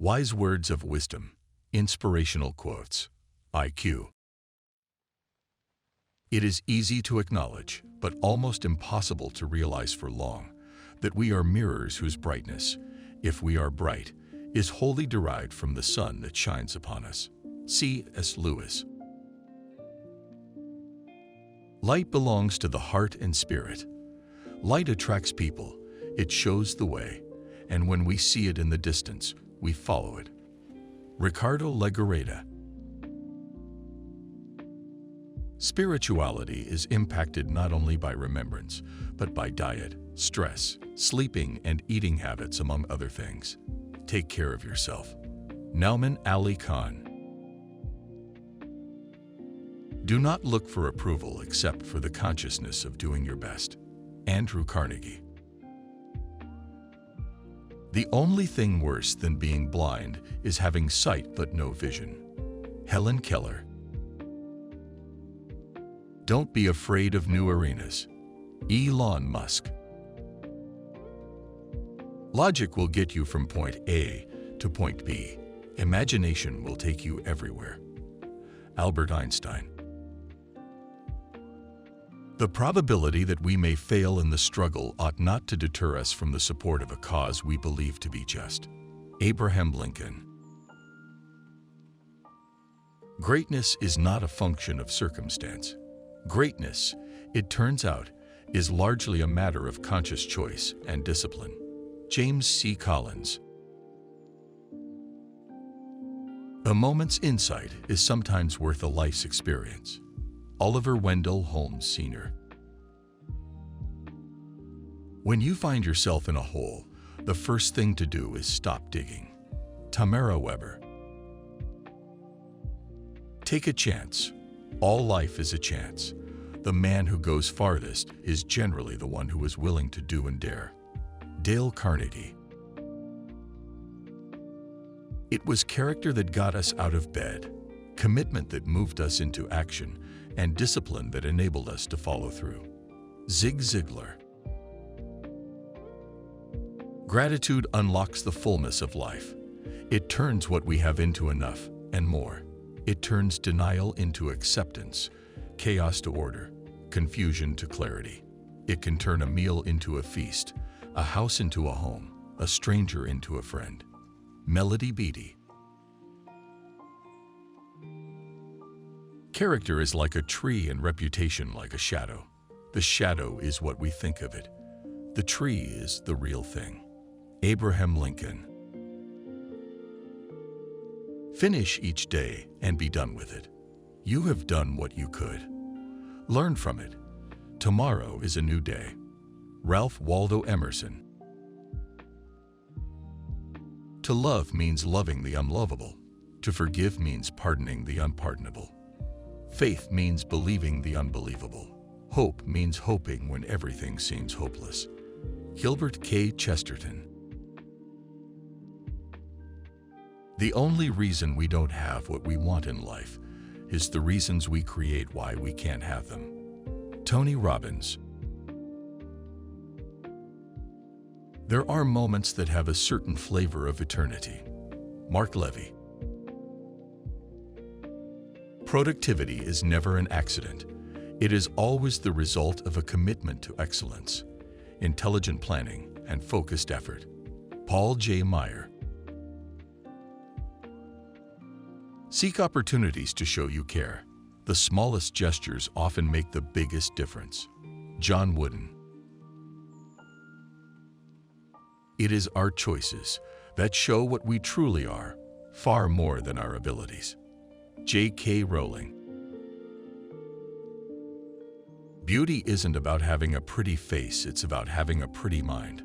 Wise words of wisdom, inspirational quotes, IQ. It is easy to acknowledge, but almost impossible to realize for long, that we are mirrors whose brightness, if we are bright, is wholly derived from the sun that shines upon us. C.S. Lewis. Light belongs to the heart and spirit. Light attracts people, it shows the way, and when we see it in the distance, we follow it. Ricardo Legorreta. Spirituality is impacted not only by remembrance, but by diet, stress, sleeping, and eating habits, among other things. Take care of yourself. Nauman Ali Khan. Do not look for approval except for the consciousness of doing your best. Andrew Carnegie. The only thing worse than being blind is having sight but no vision. Helen Keller. Don't be afraid of new arenas. Elon Musk. Logic will get you from point A to point B. Imagination will take you everywhere. Albert Einstein. The probability that we may fail in the struggle ought not to deter us from the support of a cause we believe to be just. Abraham Lincoln. Greatness is not a function of circumstance. Greatness, it turns out, is largely a matter of conscious choice and discipline. James C. Collins. A moment's insight is sometimes worth a life's experience. Oliver Wendell Holmes Sr. When you find yourself in a hole, the first thing to do is stop digging. Tamara Weber. Take a chance. All life is a chance. The man who goes farthest is generally the one who is willing to do and dare. Dale Carnegie. It was character that got us out of bed, commitment that moved us into action, and discipline that enabled us to follow through. Zig Ziglar. Gratitude unlocks the fullness of life. It turns what we have into enough and more. It turns denial into acceptance, chaos to order, confusion to clarity. It can turn a meal into a feast, a house into a home, a stranger into a friend. Melody Beattie. Character is like a tree and reputation like a shadow. The shadow is what we think of it. The tree is the real thing. Abraham Lincoln. Finish each day and be done with it. You have done what you could. Learn from it. Tomorrow is a new day. Ralph Waldo Emerson. To love means loving the unlovable. To forgive means pardoning the unpardonable. Faith means believing the unbelievable. Hope means hoping when everything seems hopeless. Gilbert K. Chesterton. The only reason we don't have what we want in life is the reasons we create why we can't have them. Tony Robbins. There are moments that have a certain flavor of eternity. Mark Levy. Productivity is never an accident. It is always the result of a commitment to excellence, intelligent planning, and focused effort. Paul J. Meyer. Seek opportunities to show you care. The smallest gestures often make the biggest difference. John Wooden. It is our choices that show what we truly are, far more than our abilities. J.K. Rowling. Beauty isn't about having a pretty face, it's about having a pretty mind,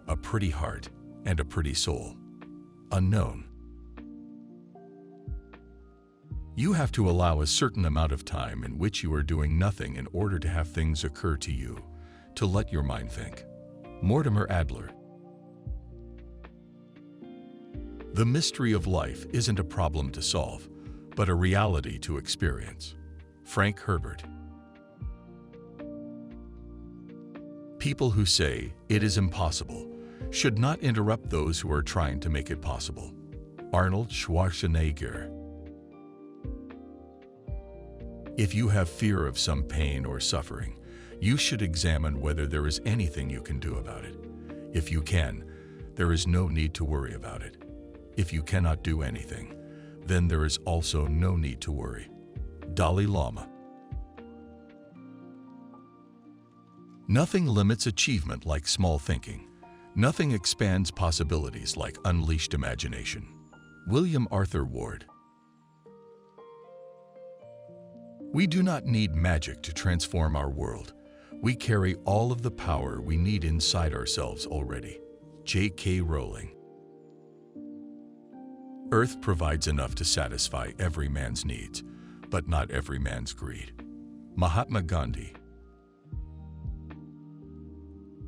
a pretty heart, and a pretty soul. Unknown. You have to allow a certain amount of time in which you are doing nothing in order to have things occur to you, to let your mind think. Mortimer Adler. The mystery of life isn't a problem to solve, but a reality to experience. Frank Herbert. People who say it is impossible should not interrupt those who are trying to make it possible. Arnold Schwarzenegger. If you have fear of some pain or suffering, you should examine whether there is anything you can do about it. If you can, there is no need to worry about it. If you cannot do anything, then there is also no need to worry. Dalai Lama. Nothing limits achievement like small thinking. Nothing expands possibilities like unleashed imagination. William Arthur Ward. We do not need magic to transform our world. We carry all of the power we need inside ourselves already. J.K. Rowling. Earth provides enough to satisfy every man's needs, but not every man's greed. Mahatma Gandhi.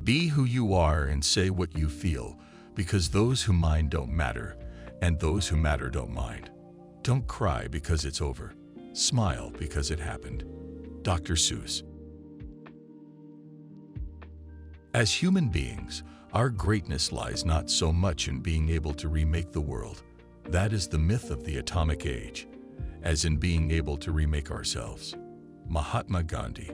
Be who you are and say what you feel, because those who mind don't matter, and those who matter don't mind. Don't cry because it's over. Smile because it happened. Dr. Seuss. As human beings, our greatness lies not so much in being able to remake the world. That is the myth of the atomic age, as in being able to remake ourselves. Mahatma Gandhi.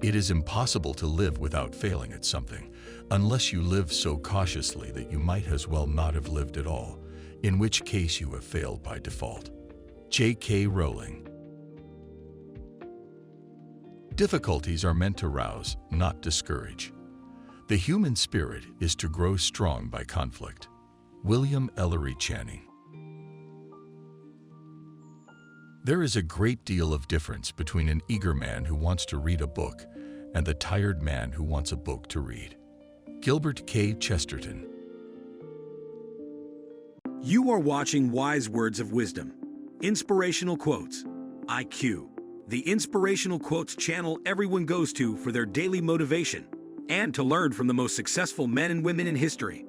It is impossible to live without failing at something, unless you live so cautiously that you might as well not have lived at all, in which case you have failed by default. J.K. Rowling. Difficulties are meant to rouse, not discourage. The human spirit is to grow strong by conflict. William Ellery Channing. There is a great deal of difference between an eager man who wants to read a book and the tired man who wants a book to read. Gilbert K. Chesterton. You are watching Wise Words of Wisdom, Inspirational Quotes, IQ, the Inspirational Quotes channel everyone goes to for their daily motivation and to learn from the most successful men and women in history.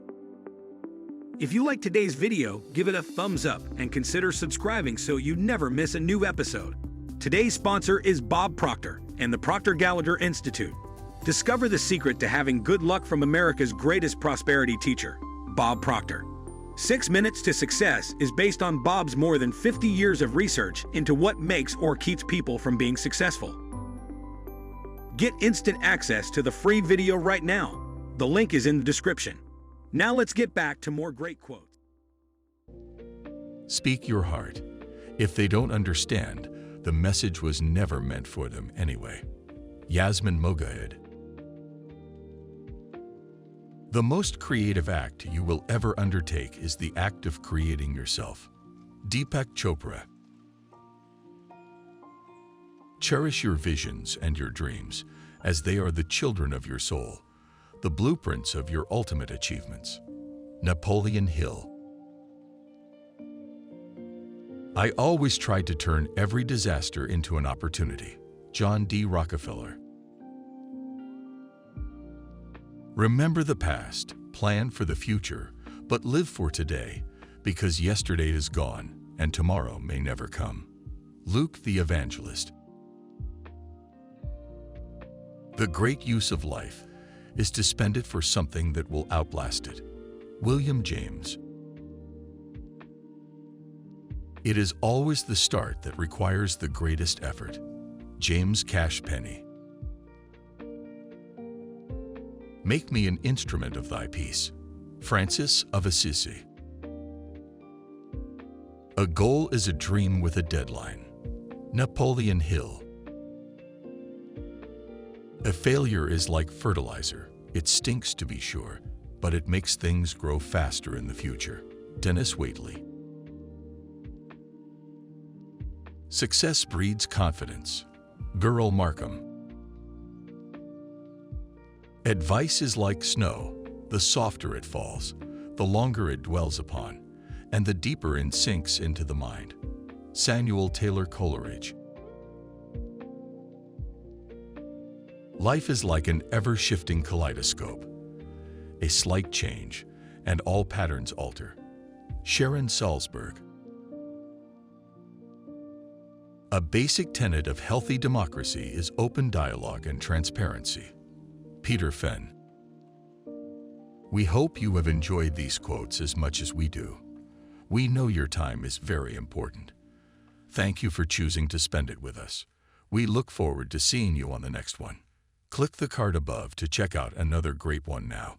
If you like today's video, give it a thumbs up and consider subscribing so you never miss a new episode. Today's sponsor is Bob Proctor and the Proctor Gallagher Institute. Discover the secret to having good luck from America's greatest prosperity teacher, Bob Proctor. 6 Minutes to Success is based on Bob's more than 50 years of research into what makes or keeps people from being successful. Get instant access to the free video right now. The link is in the description. Now let's get back to more great quotes. Speak your heart. If they don't understand, the message was never meant for them anyway. Yasmin Mogahed. The most creative act you will ever undertake is the act of creating yourself. Deepak Chopra. Cherish your visions and your dreams, as they are the children of your soul, the blueprints of your ultimate achievements. Napoleon Hill. I always tried to turn every disaster into an opportunity. John D. Rockefeller. Remember the past, plan for the future, but live for today, because yesterday is gone and tomorrow may never come. Luke the Evangelist. The great use of life is to spend it for something that will outlast it. William James. It is always the start that requires the greatest effort. James Cash Penney. Make me an instrument of thy peace. Francis of Assisi. A goal is a dream with a deadline. Napoleon Hill. A failure is like fertilizer. It stinks to be sure, but it makes things grow faster in the future. Dennis Waitley. Success breeds confidence. Gurl Markham. Advice is like snow. The softer it falls, the longer it dwells upon, and the deeper it sinks into the mind. Samuel Taylor Coleridge. Life is like an ever-shifting kaleidoscope. A slight change, and all patterns alter. Sharon Salzberg. A basic tenet of healthy democracy is open dialogue and transparency. Peter Fenn. We hope you have enjoyed these quotes as much as we do. We know your time is very important. Thank you for choosing to spend it with us. We look forward to seeing you on the next one. Click the card above to check out another great one now.